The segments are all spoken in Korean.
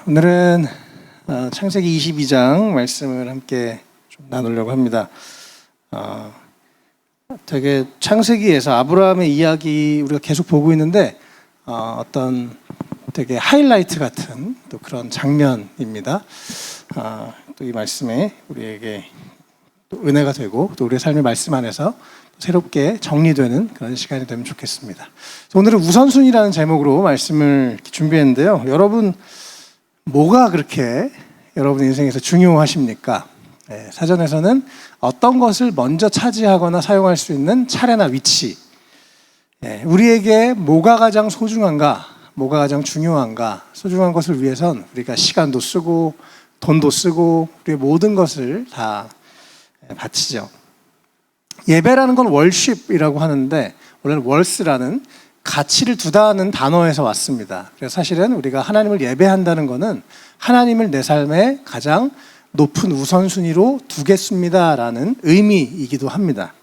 오늘은 창세기 22장 말씀을 함께 좀 나누려고 합니다. 되게 창세기에서 아브라함의 이야기 우리가 계속 보고 있는데 어떤 되게 하이라이트 같은 또 그런 장면입니다. 또 이 말씀에 우리에게 또 은혜가 되고 또 우리의 삶의 말씀 안에서 새롭게 정리되는 그런 시간이 되면 좋겠습니다. 오늘은 우선순위라는 제목으로 말씀을 준비했는데요. 여러분 뭐가 그렇게 여러분 인생에서 중요하십니까? 사전에서는 어떤 것을 먼저 차지하거나 사용할 수 있는 차례나 위치, 우리에게 뭐가 가장 소중한가, 뭐가 가장 중요한가, 소중한 것을 위해선 우리가 시간도 쓰고 돈도 쓰고 우리의 모든 것을 다 바치죠. 예배라는 건 월십이라고 하는데 원래는 월스라는 가치를 두다는 단어에서 왔습니다. 그래서 사실은 우리가 하나님을 예배한다는 것은 하나님을 내 삶에 가장 높은 우선순위로 두겠습니다라는 의미이기도 합니다.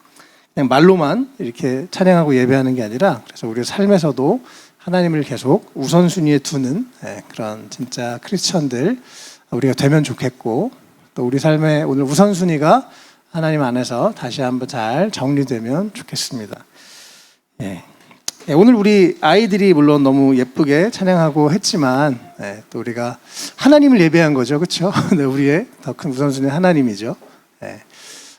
그냥 말로만 이렇게 찬양하고 예배하는 게 아니라 그래서 우리 삶에서도 하나님을 계속 우선순위에 두는 그런 진짜 크리스천들 우리가 되면 좋겠고, 또 우리 삶의 오늘 우선순위가 하나님 안에서 다시 한번 잘 정리되면 좋겠습니다. 오늘 우리 아이들이 물론 너무 예쁘게 찬양하고 했지만 또 우리가 하나님을 예배한 거죠, 그렇죠? 우리의 더 큰 우선순위는 하나님이죠.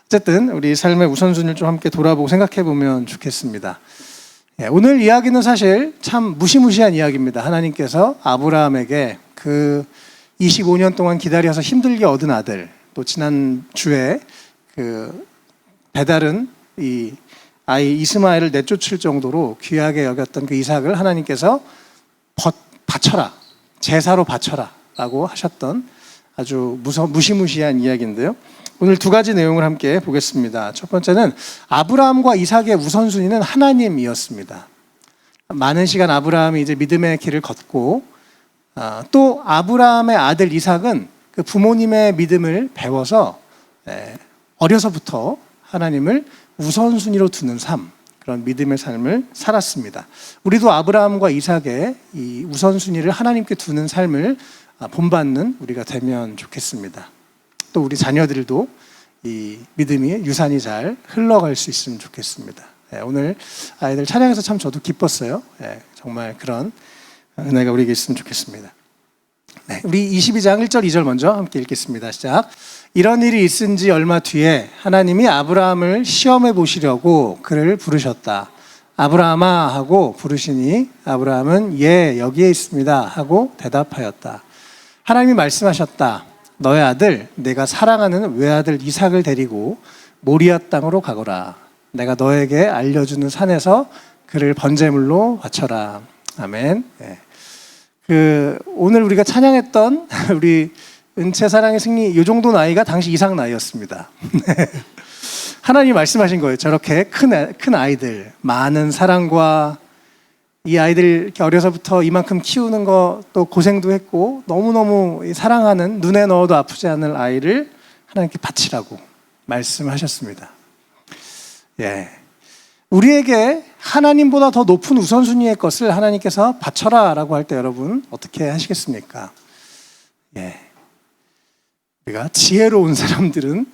어쨌든 우리 삶의 우선순위를 좀 함께 돌아보고 생각해 보면 좋겠습니다. 오늘 이야기는 사실 참 무시무시한 이야기입니다. 하나님께서 아브라함에게 그 25년 동안 기다려서 힘들게 얻은 아들, 또 지난 주에 그 배달은 이 아이 이스마엘을 내쫓을 정도로 귀하게 여겼던 그 이삭을 하나님께서 바쳐라, 제사로 바쳐라 라고 하셨던 아주 무시무시한 이야기인데요. 오늘 두 가지 내용을 함께 보겠습니다. 첫 번째는 아브라함과 이삭의 우선순위는 하나님이었습니다. 많은 시간 아브라함이 이제 믿음의 길을 걷고 또 아브라함의 아들 이삭은 그 부모님의 믿음을 배워서 어려서부터 하나님을 우선순위로 두는 삶, 그런 믿음의 삶을 살았습니다. 우리도 아브라함과 이삭의 이 우선순위를 하나님께 두는 삶을 본받는 우리가 되면 좋겠습니다. 또 우리 자녀들도 이 믿음이 유산이 잘 흘러갈 수 있으면 좋겠습니다. 오늘 아이들 찬양해서 참 저도 기뻤어요. 정말 그런 은혜가 우리에게 있으면 좋겠습니다. 우리 22장 1절 2절 먼저 함께 읽겠습니다. 시작. 이런 일이 있은 지 얼마 뒤에 하나님이 아브라함을 시험해 보시려고 그를 부르셨다. 아브라함아 하고 부르시니 아브라함은 예 여기에 있습니다 하고 대답하였다. 하나님이 말씀하셨다. 너의 아들 내가 사랑하는 외아들 이삭을 데리고 모리아 땅으로 가거라. 내가 너에게 알려주는 산에서 그를 번제물로 바쳐라. 아멘. 오늘 우리가 찬양했던 우리 은채 사랑의 승리 이 정도 나이가 당시 이삭 나이였습니다. 하나님이 말씀하신 거예요. 저렇게 큰 아이들, 많은 사랑과 이 아이들 이렇게 어려서부터 이만큼 키우는 거 또 고생도 했고 너무너무 사랑하는 눈에 넣어도 아프지 않을 아이를 하나님께 바치라고 말씀하셨습니다. 우리에게 하나님보다 더 높은 우선순위의 것을 하나님께서 바쳐라 라고 할 때 여러분 어떻게 하시겠습니까? 우리가 지혜로운 사람들은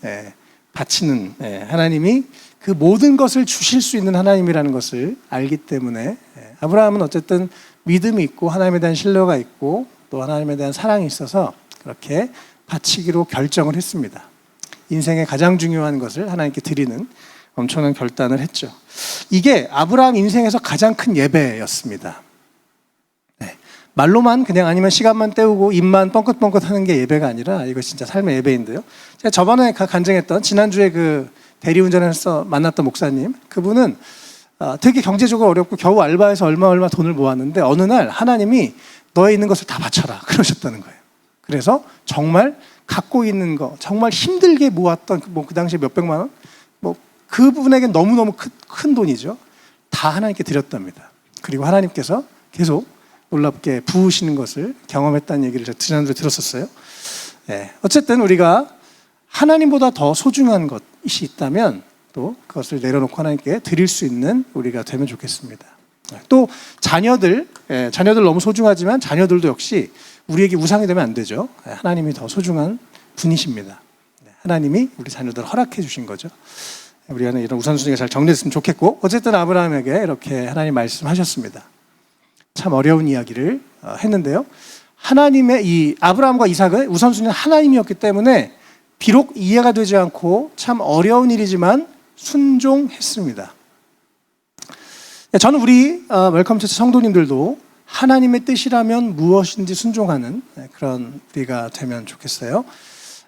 바치는 하나님이 그 모든 것을 주실 수 있는 하나님이라는 것을 알기 때문에 아브라함은 어쨌든 믿음이 있고 하나님에 대한 신뢰가 있고 또 하나님에 대한 사랑이 있어서 그렇게 바치기로 결정을 했습니다. 인생의 가장 중요한 것을 하나님께 드리는 엄청난 결단을 했죠. 이게 아브라함 인생에서 가장 큰 예배였습니다. 말로만 그냥 아니면 시간만 때우고 입만 뻥긋뻥긋 하는 게 예배가 아니라 이거 진짜 삶의 예배인데요. 제가 저번에 간증했던 지난주에 그 대리운전해서 만났던 목사님, 그분은 되게 경제적으로 어렵고 겨우 알바해서 얼마 돈을 모았는데 어느 날 하나님이 너의 있는 것을 다 바쳐라 그러셨다는 거예요. 그래서 정말 갖고 있는 거 정말 힘들게 모았던 그 당시에 몇백만 원, 그분에게 너무너무 큰 돈이죠. 다 하나님께 드렸답니다. 그리고 하나님께서 계속 놀랍게 부으시는 것을 경험했다는 얘기를 제가 지난주에 들었었어요. 어쨌든 우리가 하나님보다 더 소중한 것이 있다면 또 그것을 내려놓고 하나님께 드릴 수 있는 우리가 되면 좋겠습니다. 또 자녀들 너무 소중하지만 자녀들도 역시 우리에게 우상이 되면 안 되죠. 하나님이 더 소중한 분이십니다. 하나님이 우리 자녀들 허락해 주신 거죠. 우리가 이런 우선순위가 잘 정리됐으면 좋겠고, 어쨌든 아브라함에게 이렇게 하나님 말씀하셨습니다. 참 어려운 이야기를 했는데요. 하나님의 이 아브라함과 이삭의 우선순위는 하나님이었기 때문에 비록 이해가 되지 않고 참 어려운 일이지만 순종했습니다. 저는 우리 웰컴 처치 성도님들도 하나님의 뜻이라면 무엇인지 순종하는 그런 우리가 되면 좋겠어요.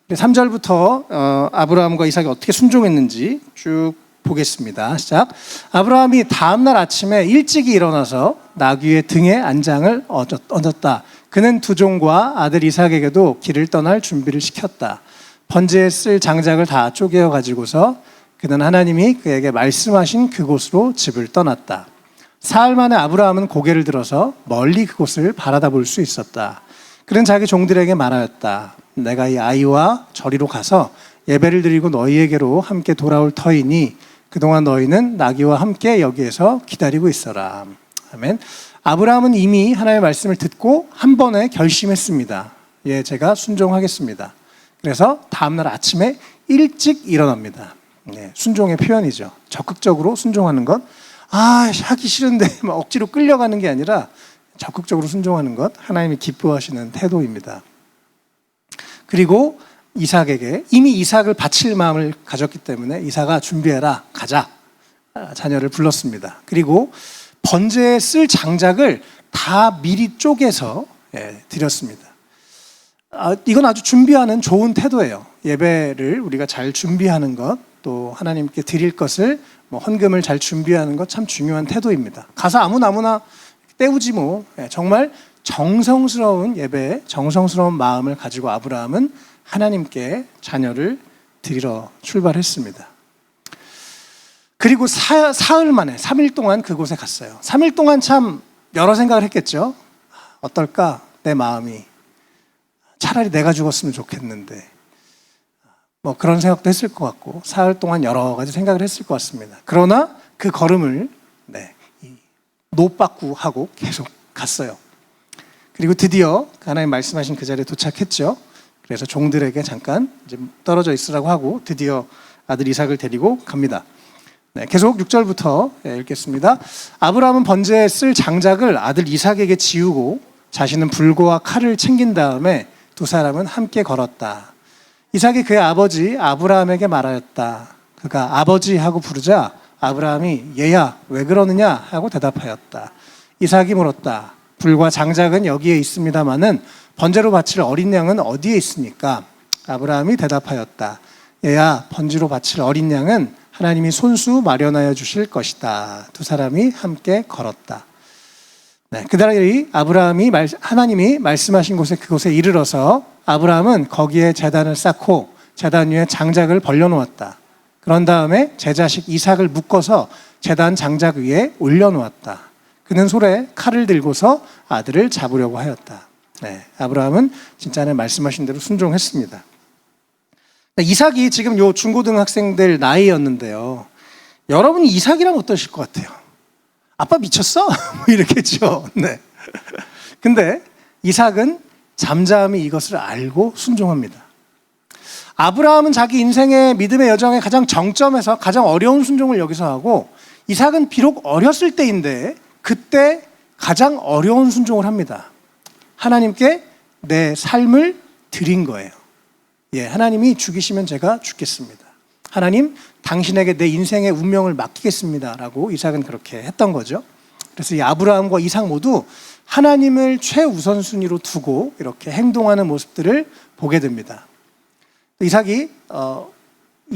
3절부터 아브라함과 이삭이 어떻게 순종했는지 쭉 보겠습니다. 시작. 아브라함이 다음날 아침에 일찍이 일어나서 나귀의 등에 안장을 얹었다. 그는 두 종과 아들 이삭에게도 길을 떠날 준비를 시켰다. 번제에 쓸 장작을 다 쪼개어 가지고서 그는 하나님이 그에게 말씀하신 그곳으로 집을 떠났다. 사흘 만에 아브라함은 고개를 들어서 멀리 그곳을 바라다 볼 수 있었다. 그는 자기 종들에게 말하였다. 내가 이 아이와 저리로 가서 예배를 드리고 너희에게로 함께 돌아올 터이니 그동안 너희는 나귀와 함께 여기에서 기다리고 있어라. 아멘. 아브라함은 이미 하나님의 말씀을 듣고 한 번에 결심했습니다. 예, 제가 순종하겠습니다. 그래서 다음날 아침에 일찍 일어납니다. 예, 순종의 표현이죠. 적극적으로 순종하는 것. 하기 싫은데 막 억지로 끌려가는 게 아니라 적극적으로 순종하는 것, 하나님이 기뻐하시는 태도입니다. 그리고 이삭에게 이미 이삭을 바칠 마음을 가졌기 때문에 이삭아 준비해라, 가자. 자녀를 불렀습니다. 그리고 번제에 쓸 장작을 다 미리 쪼개서 드렸습니다. 이건 아주 준비하는 좋은 태도예요. 예배를 우리가 잘 준비하는 것, 또 하나님께 드릴 것을 헌금을 잘 준비하는 것 참 중요한 태도입니다. 가서 아무나 때우지 뭐. 정말 정성스러운 예배, 정성스러운 마음을 가지고 아브라함은 하나님께 자녀를 드리러 출발했습니다. 그리고 사흘 만에 3일 동안 그곳에 갔어요. 3일 동안 참 여러 생각을 했겠죠. 어떨까? 내 마음이. 차라리 내가 죽었으면 좋겠는데. 그런 생각도 했을 것 같고, 사흘 동안 여러 가지 생각을 했을 것 같습니다. 그러나 그 걸음을 노빠꾸하고 계속 갔어요. 그리고 드디어 하나님 말씀하신 그 자리에 도착했죠. 그래서 종들에게 잠깐 이제 떨어져 있으라고 하고 드디어 아들 이삭을 데리고 갑니다. 계속 6절부터 읽겠습니다. 아브라함은 번제에 쓸 장작을 아들 이삭에게 지우고 자신은 불과 칼을 챙긴 다음에 두 사람은 함께 걸었다. 이삭이 그의 아버지 아브라함에게 말하였다. 그가 아버지 하고 부르자 아브라함이 얘야 왜 그러느냐 하고 대답하였다. 이삭이 물었다. 불과 장작은 여기에 있습니다마는 번제로 바칠 어린 양은 어디에 있습니까? 아브라함이 대답하였다. 얘야 번제로 바칠 어린 양은 하나님이 손수 마련하여 주실 것이다. 두 사람이 함께 걸었다. 그날이 하나님이 말씀하신 그곳에 이르러서 아브라함은 거기에 제단을 쌓고 제단 위에 장작을 벌려놓았다. 그런 다음에 제 자식 이삭을 묶어서 제단 장작 위에 올려놓았다. 그는 손에 칼을 들고서 아들을 잡으려고 하였다. 아브라함은 진짜 하나님 말씀하신 대로 순종했습니다. 이삭이 지금 요 중고등학생들 나이였는데요. 여러분이 이삭이라면 어떠실 것 같아요? 아빠 미쳤어? 이렇겠죠. 네. 근데 이삭은 잠잠히 이것을 알고 순종합니다. 아브라함은 자기 인생의 믿음의 여정의 가장 정점에서 가장 어려운 순종을 여기서 하고, 이삭은 비록 어렸을 때인데 그때 가장 어려운 순종을 합니다. 하나님께 내 삶을 드린 거예요. 하나님이 죽이시면 제가 죽겠습니다. 하나님, 당신에게 내 인생의 운명을 맡기겠습니다. 라고 이삭은 그렇게 했던 거죠. 그래서 이 아브라함과 이삭 모두 하나님을 최우선순위로 두고 이렇게 행동하는 모습들을 보게 됩니다. 이삭이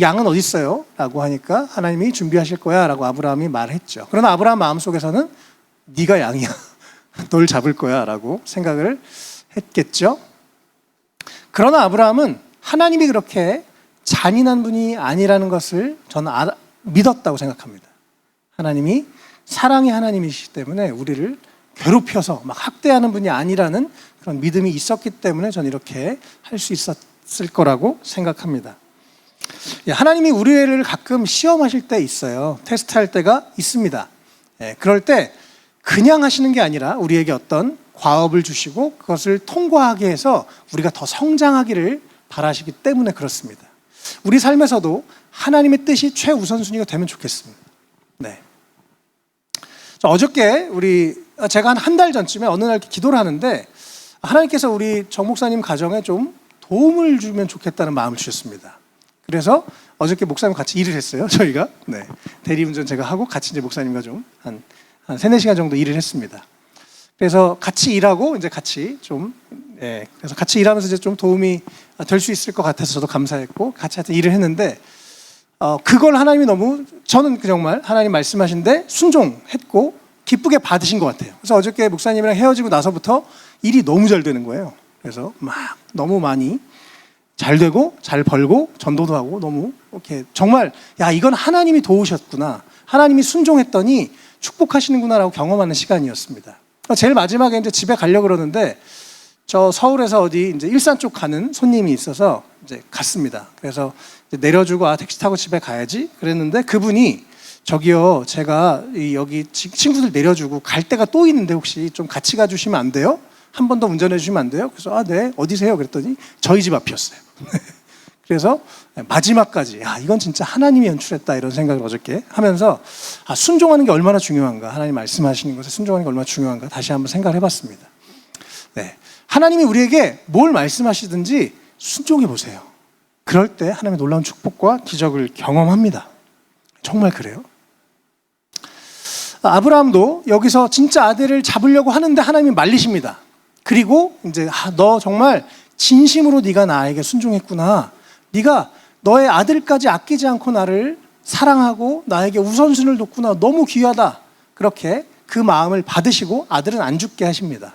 양은 어디 있어요? 라고 하니까 하나님이 준비하실 거야 라고 아브라함이 말했죠. 그러나 아브라함 마음속에서는 네가 양이야. 널 잡을 거야 라고 생각을 했겠죠. 그러나 아브라함은 하나님이 그렇게 잔인한 분이 아니라는 것을 저는 믿었다고 생각합니다. 하나님이 사랑의 하나님이시기 때문에 우리를 괴롭혀서 막 학대하는 분이 아니라는 그런 믿음이 있었기 때문에 저는 이렇게 할 수 있었을 거라고 생각합니다. 하나님이 우리를 가끔 시험하실 때 있어요. 테스트할 때가 있습니다. 그럴 때 그냥 하시는 게 아니라 우리에게 어떤 과업을 주시고 그것을 통과하게 해서 우리가 더 성장하기를 바라시기 때문에 그렇습니다. 우리 삶에서도 하나님의 뜻이 최우선순위가 되면 좋겠습니다. 네. 어저께 제가 한 달 전쯤에 어느 날 기도를 하는데 하나님께서 우리 정 목사님 가정에 좀 도움을 주면 좋겠다는 마음을 주셨습니다. 그래서 어저께 목사님 같이 일을 했어요. 저희가 대리운전 제가 하고 같이 이제 목사님과 좀 한 3-4시간 정도 일을 했습니다. 그래서 같이 일하고 이제 같이 그래서 같이 일하면서 이제 좀 도움이 될 수 있을 것 같아서 저도 감사했고 같이 하여튼 일을 했는데 그걸 하나님이 저는 정말 하나님 말씀하신데 순종했고 기쁘게 받으신 것 같아요. 그래서 어저께 목사님이랑 헤어지고 나서부터 일이 너무 잘 되는 거예요. 그래서 막 너무 많이 잘 되고 잘 벌고 전도도 하고 너무 이렇게 정말 이건 하나님이 도우셨구나. 하나님이 순종했더니 축복하시는구나라고 경험하는 시간이었습니다. 제일 마지막에 이제 집에 가려고 그러는데 저 서울에서 어디 이제 일산 쪽 가는 손님이 있어서 이제 갔습니다. 그래서 이제 내려주고 택시 타고 집에 가야지 그랬는데 그분이 저기요 제가 여기 친구들 내려주고 갈 데가 또 있는데 혹시 좀 같이 가주시면 안 돼요? 한 번 더 운전해 주시면 안 돼요? 그래서 네 어디세요? 그랬더니 저희 집 앞이었어요. 그래서 마지막까지 이건 진짜 하나님이 연출했다 이런 생각을 어저께 하면서 순종하는 게 얼마나 중요한가, 하나님 말씀하시는 것에 순종하는 게 얼마나 중요한가 다시 한번 생각을 해봤습니다. 네, 하나님이 우리에게 뭘 말씀하시든지 순종해 보세요. 그럴 때 하나님의 놀라운 축복과 기적을 경험합니다. 정말 그래요. 아브라함도 여기서 진짜 아들을 잡으려고 하는데 하나님이 말리십니다. 그리고 이제 너 정말 진심으로 네가 나에게 순종했구나. 네가 너의 아들까지 아끼지 않고 나를 사랑하고 나에게 우선순위를 뒀구나. 너무 귀하다. 그렇게 그 마음을 받으시고 아들은 안 죽게 하십니다.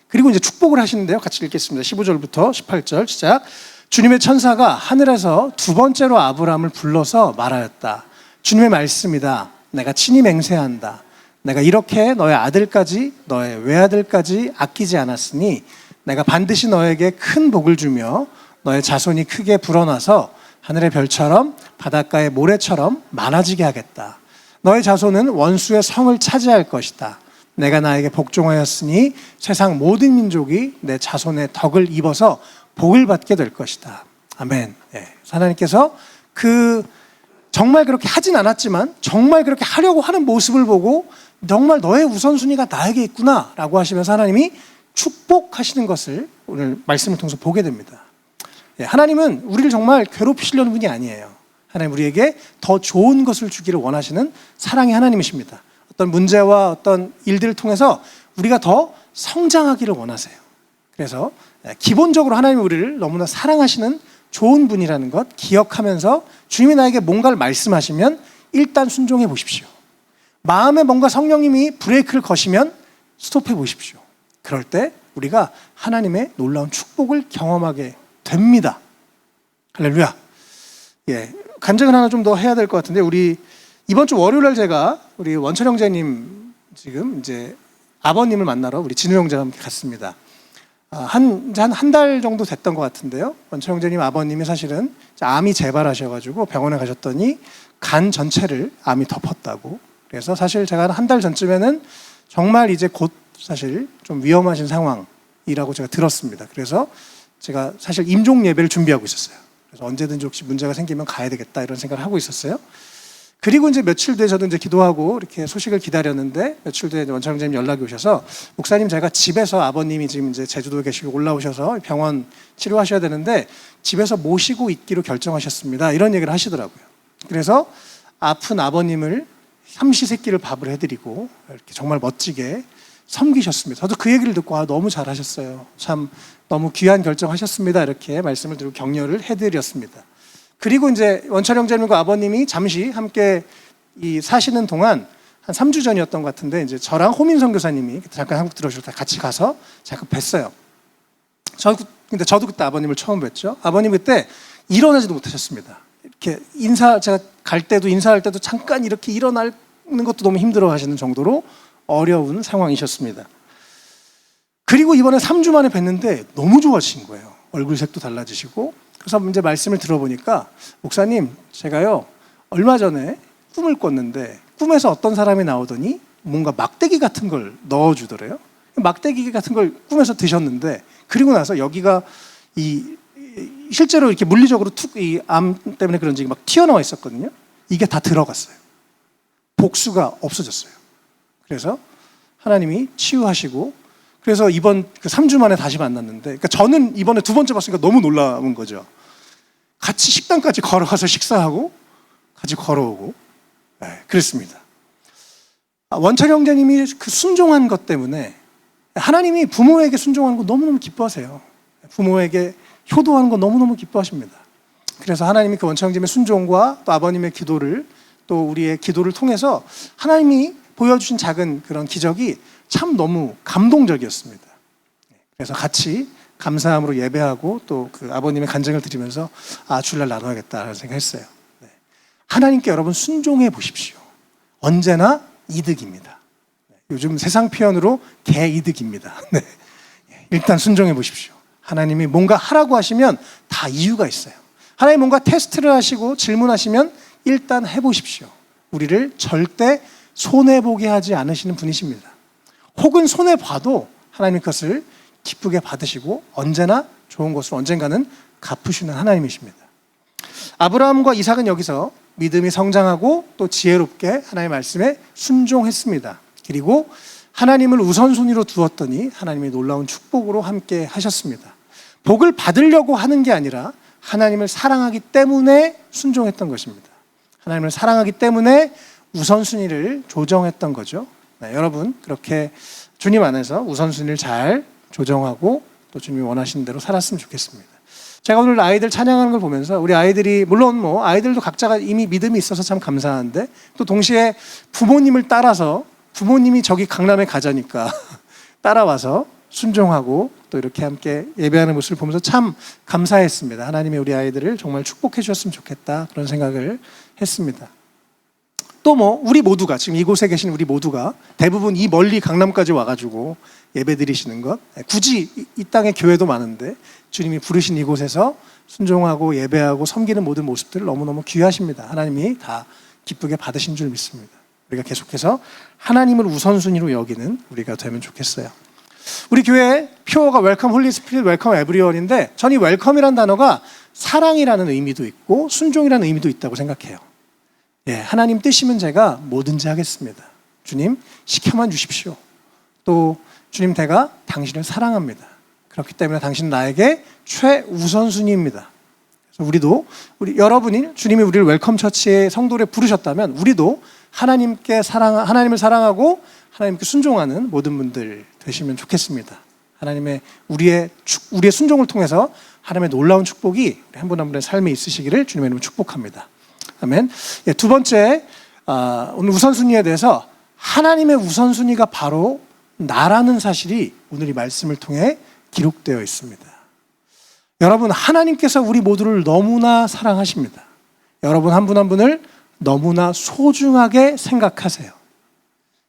그리고 이제 축복을 하시는데요. 같이 읽겠습니다. 15절부터 18절 시작. 주님의 천사가 하늘에서 두 번째로 아브라함을 불러서 말하였다. 주님의 말씀이다. 내가 친히 맹세한다. 내가 이렇게 너의 아들까지 너의 외아들까지 아끼지 않았으니 내가 반드시 너에게 큰 복을 주며 너의 자손이 크게 불어나서 하늘의 별처럼 바닷가의 모래처럼 많아지게 하겠다. 너의 자손은 원수의 성을 차지할 것이다. 내가 나에게 복종하였으니 세상 모든 민족이 내 자손의 덕을 입어서 복을 받게 될 것이다. 아멘. 네. 하나님께서 정말 그렇게 하진 않았지만 정말 그렇게 하려고 하는 모습을 보고 정말 너의 우선순위가 나에게 있구나 라고 하시면서 하나님이 축복하시는 것을 오늘 말씀을 통해서 보게 됩니다. 하나님은 우리를 정말 괴롭히시려는 분이 아니에요. 하나님 우리에게 더 좋은 것을 주기를 원하시는 사랑의 하나님이십니다. 어떤 문제와 어떤 일들을 통해서 우리가 더 성장하기를 원하세요. 그래서 기본적으로 하나님이 우리를 너무나 사랑하시는 좋은 분이라는 것 기억하면서 주님이 나에게 뭔가를 말씀하시면 일단 순종해 보십시오. 마음에 뭔가 성령님이 브레이크를 거시면 스톱해 보십시오. 그럴 때 우리가 하나님의 놀라운 축복을 경험하게 됩니다. 할렐루야. 간증을 하나 좀 더 해야 될 것 같은데 이번 주 월요일 날 제가 우리 원철 형제님 지금 이제 아버님을 만나러 우리 진우 형제와 함께 갔습니다. 한 달 정도 됐던 것 같은데요. 원철 형제님 아버님이 사실은 암이 재발하셔가지고 병원에 가셨더니 간 전체를 암이 덮었다고. 그래서 사실 제가 한 달 전쯤에는 정말 이제 곧 사실 좀 위험하신 상황이라고 제가 들었습니다. 그래서 제가 사실 임종 예배를 준비하고 있었어요. 그래서 언제든지 혹시 문제가 생기면 가야 되겠다 이런 생각을 하고 있었어요. 그리고 이제 며칠 뒤에 저도 이제 기도하고 이렇게 소식을 기다렸는데 며칠 뒤에 원창 선생님 연락이 오셔서 목사님 제가 집에서 아버님이 지금 이제 제주도에 계시고 올라오셔서 병원 치료하셔야 되는데 집에서 모시고 있기로 결정하셨습니다. 이런 얘기를 하시더라고요. 그래서 아픈 아버님을 삼시세끼를 밥을 해드리고 이렇게 정말 멋지게 섬기셨습니다. 저도 그 얘기를 듣고 너무 잘하셨어요. 참 너무 귀한 결정하셨습니다. 이렇게 말씀을 드리고 격려를 해드렸습니다. 그리고 이제 원철 형제님과 아버님이 잠시 함께 사시는 동안 한 3주 전이었던 것 같은데 이제 저랑 호민 선교사님이 잠깐 한국 들어오실 때 같이 가서 잠깐 뵀어요. 근데 저도 그때 아버님을 처음 뵀죠. 아버님 그때 일어나지도 못하셨습니다. 이렇게 제가 갈 때도 인사할 때도 잠깐 이렇게 일어나는 것도 너무 힘들어 하시는 정도로 어려운 상황이셨습니다. 그리고 이번에 3주 만에 뵀는데 너무 좋아하신 거예요. 얼굴색도 달라지시고. 그래서 이제 말씀을 들어보니까 목사님 제가요 얼마 전에 꿈을 꿨는데 꿈에서 어떤 사람이 나오더니 뭔가 막대기 같은 걸 넣어주더래요. 막대기 같은 걸 꾸며서 드셨는데, 그리고 나서 여기가 실제로 이렇게 물리적으로 이 암 때문에 그런지 막 튀어나와 있었거든요. 이게 다 들어갔어요. 복수가 없어졌어요. 그래서 하나님이 치유하시고, 그래서 이번 3주 만에 다시 만났는데, 그러니까 저는 이번에 두 번째 봤으니까 너무 놀라운 거죠. 같이 식당까지 걸어가서 식사하고 같이 걸어오고, 네, 그랬습니다. 원철 형제님이 그 순종한 것 때문에, 하나님이 부모에게 순종하는 거 너무너무 기뻐하세요. 부모에게 효도하는 거 너무너무 기뻐하십니다. 그래서 하나님이 그 원철 형제님의 순종과 또 아버님의 기도를, 또 우리의 기도를 통해서 하나님이 보여주신 작은 그런 기적이 참 너무 감동적이었습니다. 그래서 같이 감사함으로 예배하고 또 그 아버님의 간증을 드리면서 주일날 나눠야겠다라는 생각했어요. 네. 하나님께 여러분 순종해 보십시오. 언제나 이득입니다. 요즘 세상 표현으로 개이득입니다. 네. 일단 순종해 보십시오. 하나님이 뭔가 하라고 하시면 다 이유가 있어요. 하나님 뭔가 테스트를 하시고 질문하시면 일단 해보십시오. 우리를 절대 손해보게 하지 않으시는 분이십니다. 혹은 손해봐도 하나님 것을 기쁘게 받으시고 언제나 좋은 것을 언젠가는 갚으시는 하나님이십니다. 아브라함과 이삭은 여기서 믿음이 성장하고 또 지혜롭게 하나님의 말씀에 순종했습니다. 그리고 하나님을 우선순위로 두었더니 하나님이 놀라운 축복으로 함께 하셨습니다. 복을 받으려고 하는 게 아니라 하나님을 사랑하기 때문에 순종했던 것입니다. 하나님을 사랑하기 때문에 우선순위를 조정했던 거죠. 네, 여러분 그렇게 주님 안에서 우선순위를 잘 조정하고 또 주님이 원하시는 대로 살았으면 좋겠습니다. 제가 오늘 아이들 찬양하는 걸 보면서 우리 아이들이 물론 아이들도 각자가 이미 믿음이 있어서 참 감사한데 또 동시에 부모님을 따라서 부모님이 저기 강남에 가자니까 따라와서 순종하고 또 이렇게 함께 예배하는 모습을 보면서 참 감사했습니다. 하나님이 우리 아이들을 정말 축복해 주셨으면 좋겠다 그런 생각을 했습니다. 또 우리 모두가 지금 이곳에 계신 우리 모두가 대부분 이 멀리 강남까지 와가지고 예배 드리시는 것, 굳이 이 땅에 교회도 많은데 주님이 부르신 이곳에서 순종하고 예배하고 섬기는 모든 모습들 너무너무 귀하십니다. 하나님이 다 기쁘게 받으신 줄 믿습니다. 우리가 계속해서 하나님을 우선순위로 여기는 우리가 되면 좋겠어요. 우리 교회 표어가 웰컴 홀리 스피릿 웰컴 에브리원인데 전 이 웰컴이라는 단어가 사랑이라는 의미도 있고 순종이라는 의미도 있다고 생각해요. 예, 하나님 뜻이면 제가 뭐든지 하겠습니다. 주님 시켜만 주십시오. 또 주님 제가 당신을 사랑합니다. 그렇기 때문에 당신은 나에게 최우선순위입니다. 그래서 여러분이 주님이 우리를 웰컴 처치의 성도를 부르셨다면 우리도 하나님을 사랑하고 하나님께 순종하는 모든 분들 되시면 좋겠습니다. 우리의 순종을 통해서 하나님의 놀라운 축복이 한 분 한 분의 삶에 있으시기를 주님의 이름으로 축복합니다. 아멘. 예, 두 번째 오늘 우선순위에 대해서 하나님의 우선순위가 바로 나라는 사실이 오늘 이 말씀을 통해 기록되어 있습니다. 여러분 하나님께서 우리 모두를 너무나 사랑하십니다. 여러분 한 분 한 분을 너무나 소중하게 생각하세요.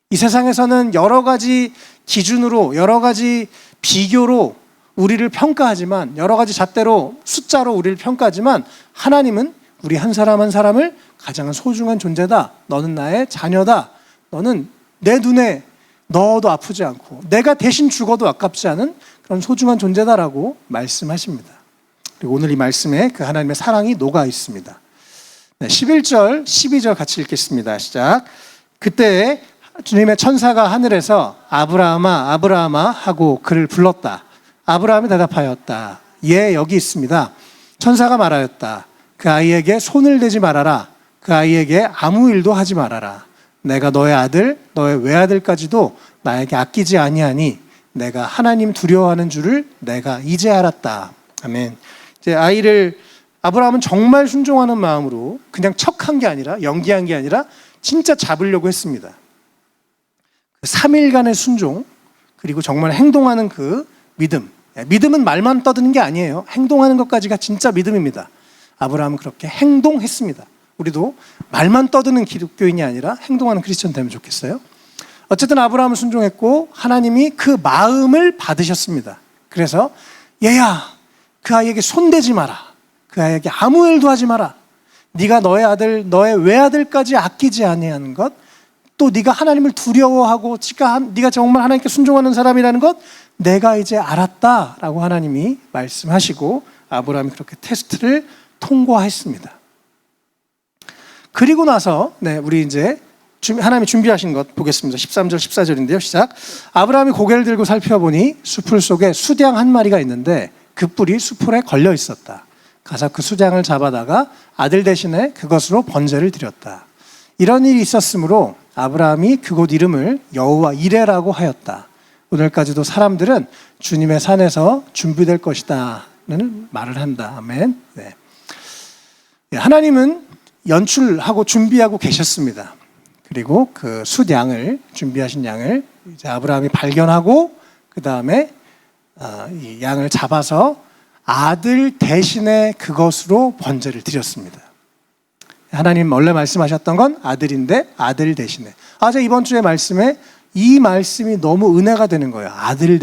이 세상에서는 여러 가지 기준으로 여러 가지 비교로 우리를 평가하지만 여러 가지 잣대로 숫자로 우리를 평가하지만 하나님은 우리 한 사람 한 사람을 가장 소중한 존재다. 너는 나의 자녀다. 너는 내 눈에 넣어도 아프지 않고 내가 대신 죽어도 아깝지 않은 그런 소중한 존재다라고 말씀하십니다. 그리고 오늘 이 말씀에 그 하나님의 사랑이 녹아 있습니다. 네, 11절, 12절 같이 읽겠습니다. 시작. 그때 주님의 천사가 하늘에서 아브라함아, 아브라함아 하고 그를 불렀다. 아브라함이 대답하였다. 예, 여기 있습니다. 천사가 말하였다. 그 아이에게 손을 대지 말아라. 그 아이에게 아무 일도 하지 말아라. 내가 너의 아들, 너의 외아들까지도 나에게 아끼지 아니하니 내가 하나님 두려워하는 줄을 내가 이제 알았다. 아멘. 이제 아브라함은 정말 순종하는 마음으로 그냥 척한 게 아니라 연기한 게 아니라 진짜 잡으려고 했습니다. 3일간의 순종 그리고 정말 행동하는 그 믿음. 믿음은 말만 떠드는 게 아니에요. 행동하는 것까지가 진짜 믿음입니다. 아브라함은 그렇게 행동했습니다. 우리도 말만 떠드는 기독교인이 아니라 행동하는 크리스천 되면 좋겠어요. 어쨌든 아브라함은 순종했고 하나님이 그 마음을 받으셨습니다. 그래서 얘야 그 아이에게 손대지 마라. 그 아이에게 아무 일도 하지 마라. 네가 너의 아들 너의 외아들까지 아끼지 아니하는 것 또 네가 하나님을 두려워하고 네가 정말 하나님께 순종하는 사람이라는 것 내가 이제 알았다라고 하나님이 말씀하시고 아브라함이 그렇게 테스트를 통과했습니다. 그리고 나서 우리 이제 하나님이 준비하신 것 보겠습니다. 13절 14절인데요. 시작. 아브라함이 고개를 들고 살펴보니 수풀 속에 수량 한 마리가 있는데 그 뿔이 수풀에 걸려 있었다. 가서 그 수량을 잡아다가 아들 대신에 그것으로 번제를 드렸다. 이런 일이 있었으므로 아브라함이 그곳 이름을 여호와 이레라고 하였다. 오늘까지도 사람들은 주님의 산에서 준비될 것이다는 말을 한다. 아멘. 네. 하나님은 연출하고 준비하고 계셨습니다. 그리고 그 숫양을 준비하신 양을 이제 아브라함이 발견하고 그 다음에 이 양을 잡아서 아들 대신에 그것으로 번제를 드렸습니다. 하나님 원래 말씀하셨던 건 아들인데 아들 대신에. 제가 이번 주에 말씀에 이 말씀이 너무 은혜가 되는 거예요. 아들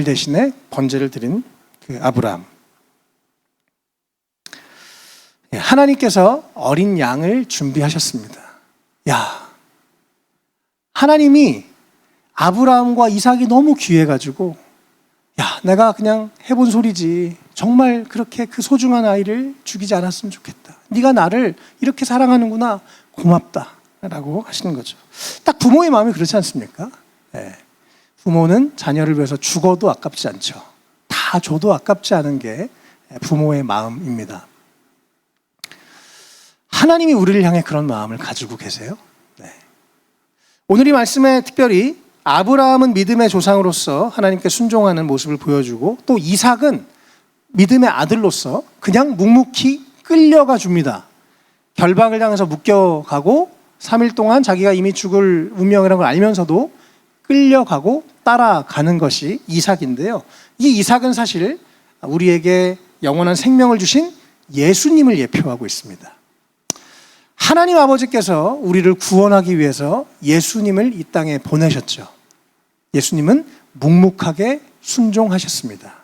대신에 번제를 드린 그 아브라함. 하나님께서 어린 양을 준비하셨습니다. 하나님이 아브라함과 이삭이 너무 귀해가지고 내가 그냥 해본 소리지 정말 그렇게 그 소중한 아이를 죽이지 않았으면 좋겠다. 네가 나를 이렇게 사랑하는구나. 고맙다 라고 하시는 거죠. 딱 부모의 마음이 그렇지 않습니까? 부모는 자녀를 위해서 죽어도 아깝지 않죠. 다 줘도 아깝지 않은 게 부모의 마음입니다. 하나님이 우리를 향해 그런 마음을 가지고 계세요. 오늘 이 말씀에 특별히 아브라함은 믿음의 조상으로서 하나님께 순종하는 모습을 보여주고 또 이삭은 믿음의 아들로서 그냥 묵묵히 끌려가 줍니다. 결박을 당해서 묶여가고 3일 동안 자기가 이미 죽을 운명이라는 걸 알면서도 끌려가고 따라가는 것이 이삭인데요. 이 이삭은 사실 우리에게 영원한 생명을 주신 예수님을 예표하고 있습니다. 하나님 아버지께서 우리를 구원하기 위해서 예수님을 이 땅에 보내셨죠. 예수님은 묵묵하게 순종하셨습니다.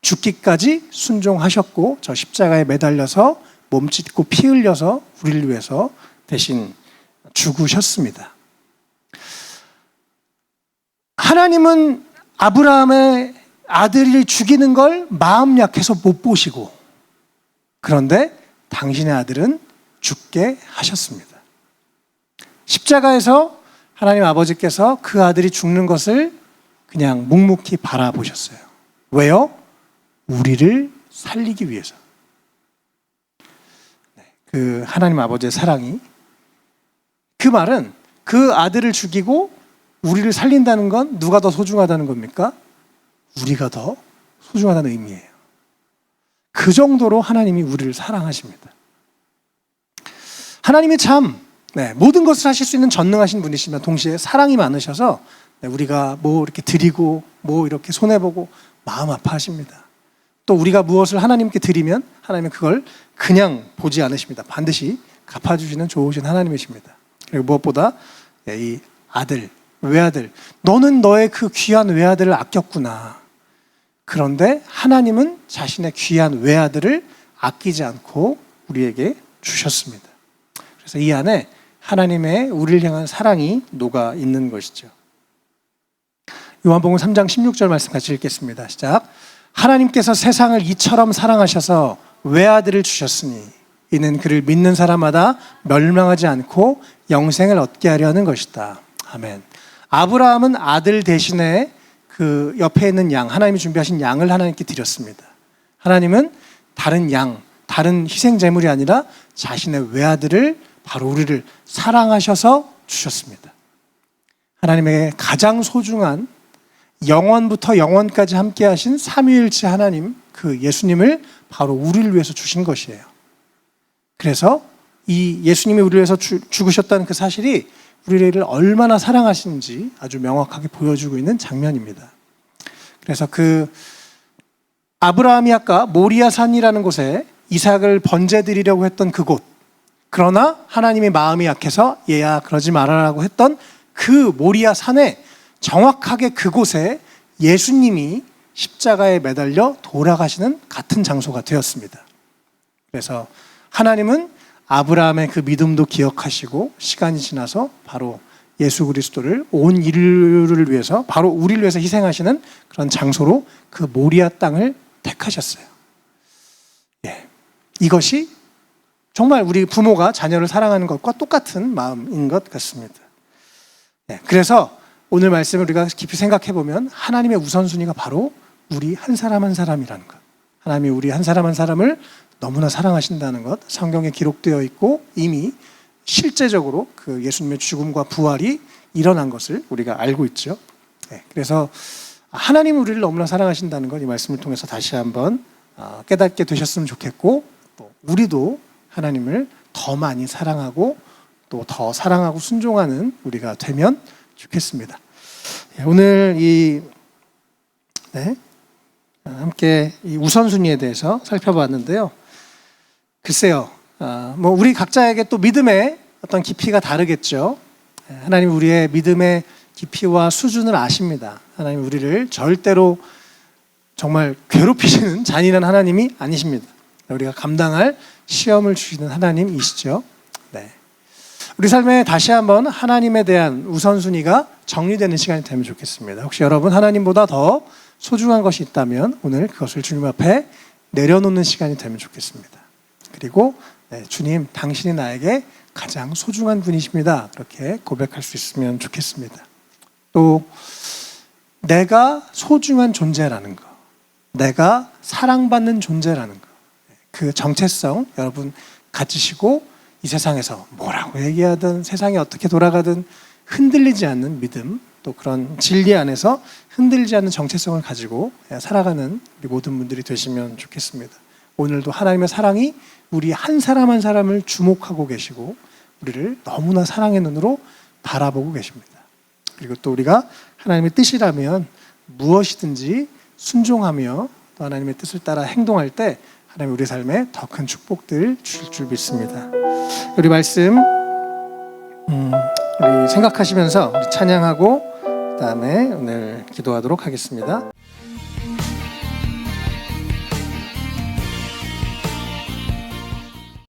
죽기까지 순종하셨고 저 십자가에 매달려서 몸짓고 피 흘려서 우리를 위해서 대신 죽으셨습니다. 하나님은 아브라함의 아들을 죽이는 걸 마음 약해서 못 보시고 그런데 당신의 아들은 죽게 하셨습니다. 십자가에서 하나님 아버지께서 그 아들이 죽는 것을 그냥 묵묵히 바라보셨어요. 왜요? 우리를 살리기 위해서. 그 하나님 아버지의 사랑이, 그 말은 그 아들을 죽이고 우리를 살린다는 건 누가 더 소중하다는 겁니까? 우리가 더 소중하다는 의미예요. 그 정도로 하나님이 우리를 사랑하십니다. 하나님이 참 모든 것을 하실 수 있는 전능하신 분이시면 동시에 사랑이 많으셔서 우리가 뭐 이렇게 드리고 뭐 이렇게 손해보고 마음 아파하십니다. 또 우리가 무엇을 하나님께 드리면 하나님은 그걸 그냥 보지 않으십니다. 반드시 갚아주시는 좋으신 하나님이십니다. 그리고 무엇보다 이 아들, 외아들, 너는 너의 그 귀한 외아들을 아꼈구나. 그런데 하나님은 자신의 귀한 외아들을 아끼지 않고 우리에게 주셨습니다. 그래서 이 안에 하나님의 우리를 향한 사랑이 녹아 있는 것이죠. 요한복음 3장 16절 말씀 같이 읽겠습니다. 시작. 하나님께서 세상을 이처럼 사랑하셔서 외아들을 주셨으니 이는 그를 믿는 사람마다 멸망하지 않고 영생을 얻게 하려는 것이다. 아멘. 아브라함은 아들 대신에 그 옆에 있는 양, 하나님이 준비하신 양을 하나님께 드렸습니다. 하나님은 다른 양, 다른 희생 제물이 아니라 자신의 외아들을 바로 우리를 사랑하셔서 주셨습니다. 하나님에게 가장 소중한 영원부터 영원까지 함께 하신 삼위일체 하나님, 그 예수님을 바로 우리를 위해서 주신 것이에요. 그래서 이 예수님이 우리를 위해서 죽으셨다는 그 사실이 우리를 얼마나 사랑하시는지 아주 명확하게 보여주고 있는 장면입니다. 그래서 그 아브라함이 아까 모리아 산이라는 곳에 이삭을 번제드리려고 했던 그곳, 그러나 하나님의 마음이 약해서 얘야 그러지 말아라고 했던 그 모리아 산에 정확하게 그곳에 예수님이 십자가에 매달려 돌아가시는 같은 장소가 되었습니다. 그래서 하나님은 아브라함의 그 믿음도 기억하시고 시간이 지나서 바로 예수 그리스도를 온 인류를 위해서 바로 우리를 위해서 희생하시는 그런 장소로 그 모리아 땅을 택하셨어요. 예, 이것이 정말 우리 부모가 자녀를 사랑하는 것과 똑같은 마음인 것 같습니다. 예, 그래서 오늘 말씀을 우리가 깊이 생각해 보면 하나님의 우선순위가 바로 우리 한 사람 한 사람이라는 것. 하나님이 우리 한 사람 한 사람을 너무나 사랑하신다는 것, 성경에 기록되어 있고 이미 실제적으로 그 예수님의 죽음과 부활이 일어난 것을 우리가 알고 있죠. 네, 그래서 하나님 우리를 너무나 사랑하신다는 것, 이 말씀을 통해서 다시 한번 깨닫게 되셨으면 좋겠고, 또 우리도 하나님을 더 많이 사랑하고 또 더 사랑하고 순종하는 우리가 되면 좋겠습니다. 오늘 함께 이 우선순위에 대해서 살펴봤는데요. 글쎄요, 우리 각자에게 또 믿음의 어떤 깊이가 다르겠죠. 하나님 우리의 믿음의 깊이와 수준을 아십니다. 하나님 우리를 절대로 정말 괴롭히시는 잔인한 하나님이 아니십니다. 우리가 감당할 시험을 주시는 하나님이시죠. 네. 우리 삶에 다시 한번 하나님에 대한 우선순위가 정리되는 시간이 되면 좋겠습니다. 혹시 여러분 하나님보다 더 소중한 것이 있다면 오늘 그것을 주님 앞에 내려놓는 시간이 되면 좋겠습니다. 그리고 주님, 당신이 나에게 가장 소중한 분이십니다. 그렇게 고백할 수 있으면 좋겠습니다. 또 내가 소중한 존재라는 것, 내가 사랑받는 존재라는 것, 그 정체성 여러분 가지시고 이 세상에서 뭐라고 얘기하든 세상이 어떻게 돌아가든 흔들리지 않는 믿음, 또 그런 진리 안에서 흔들리지 않는 정체성을 가지고 살아가는 우리 모든 분들이 되시면 좋겠습니다. 오늘도 하나님의 사랑이 우리 한 사람 한 사람을 주목하고 계시고 우리를 너무나 사랑의 눈으로 바라보고 계십니다. 그리고 또 우리가 하나님의 뜻이라면 무엇이든지 순종하며 또 하나님의 뜻을 따라 행동할 때 하나님 우리 삶에 더 큰 축복들 주실 줄 믿습니다. 우리 말씀 우리 생각하시면서 우리 찬양하고 그다음에 오늘 기도하도록 하겠습니다.